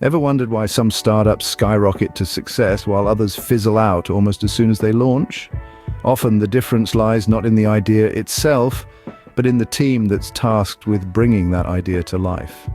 Ever wondered why some startups skyrocket to success while others fizzle out almost as soon as they launch? Often the difference lies not in the idea itself, but in the team that's tasked with bringing that idea to life.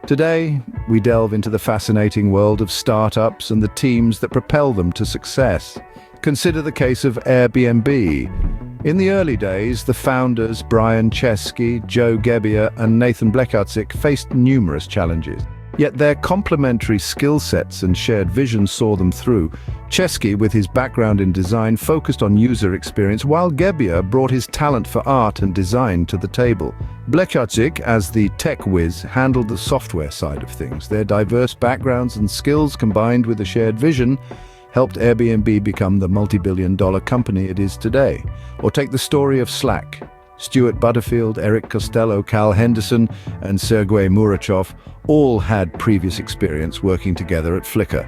Today, we delve into the fascinating world of startups and the teams that propel them to success. Consider the case of Airbnb. In the early days, the founders Brian Chesky, Joe Gebbia, and Nathan Blekarczyk faced numerous challenges. Yet their complementary skill sets and shared vision saw them through. Chesky, with his background in design, focused on user experience, while Gebbia brought his talent for art and design to the table. Blekarczyk, as the tech whiz, handled the software side of things. Their diverse backgrounds and skills, combined with a shared vision, helped Airbnb become the multi-billion-dollar company it is today. Or take the story of Slack. Stuart Butterfield, Eric Costello, Cal Henderson, and Sergey Murachov all had previous experience working together at Flickr.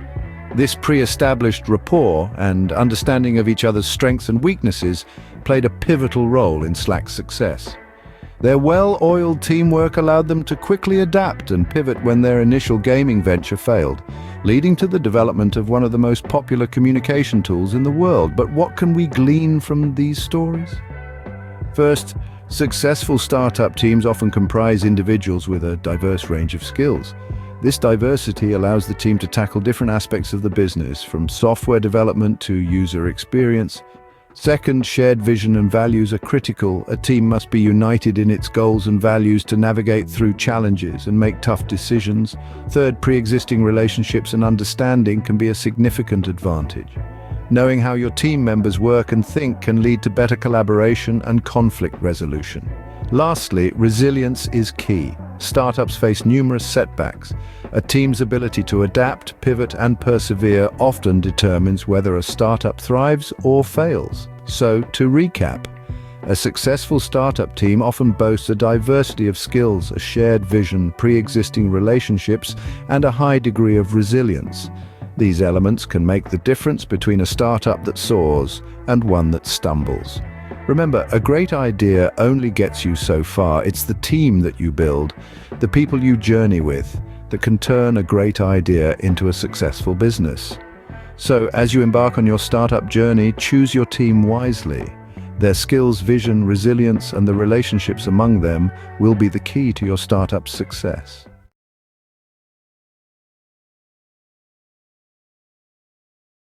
This pre-established rapport and understanding of each other's strengths and weaknesses played a pivotal role in Slack's success. Their well-oiled teamwork allowed them to quickly adapt and pivot when their initial gaming venture failed, leading to the development of one of the most popular communication tools in the world. But what can we glean from these stories? First, successful startup teams often comprise individuals with a diverse range of skills. This diversity allows the team to tackle different aspects of the business, from software development to user experience. Second, shared vision and values are critical. A team must be united in its goals and values to navigate through challenges and make tough decisions. Third, pre-existing relationships and understanding can be a significant advantage. Knowing how your team members work and think can lead to better collaboration and conflict resolution. Lastly, resilience is key. Startups face numerous setbacks. A team's ability to adapt, pivot, and persevere often determines whether a startup thrives or fails. So, to recap, a successful startup team often boasts a diversity of skills, a shared vision, pre-existing relationships, and a high degree of resilience. These elements can make the difference between a startup that soars and one that stumbles. Remember, a great idea only gets you so far. It's the team that you build, the people you journey with, that can turn a great idea into a successful business. So, as you embark on your startup journey, choose your team wisely. Their skills, vision, resilience, and the relationships among them will be the key to your startup's success.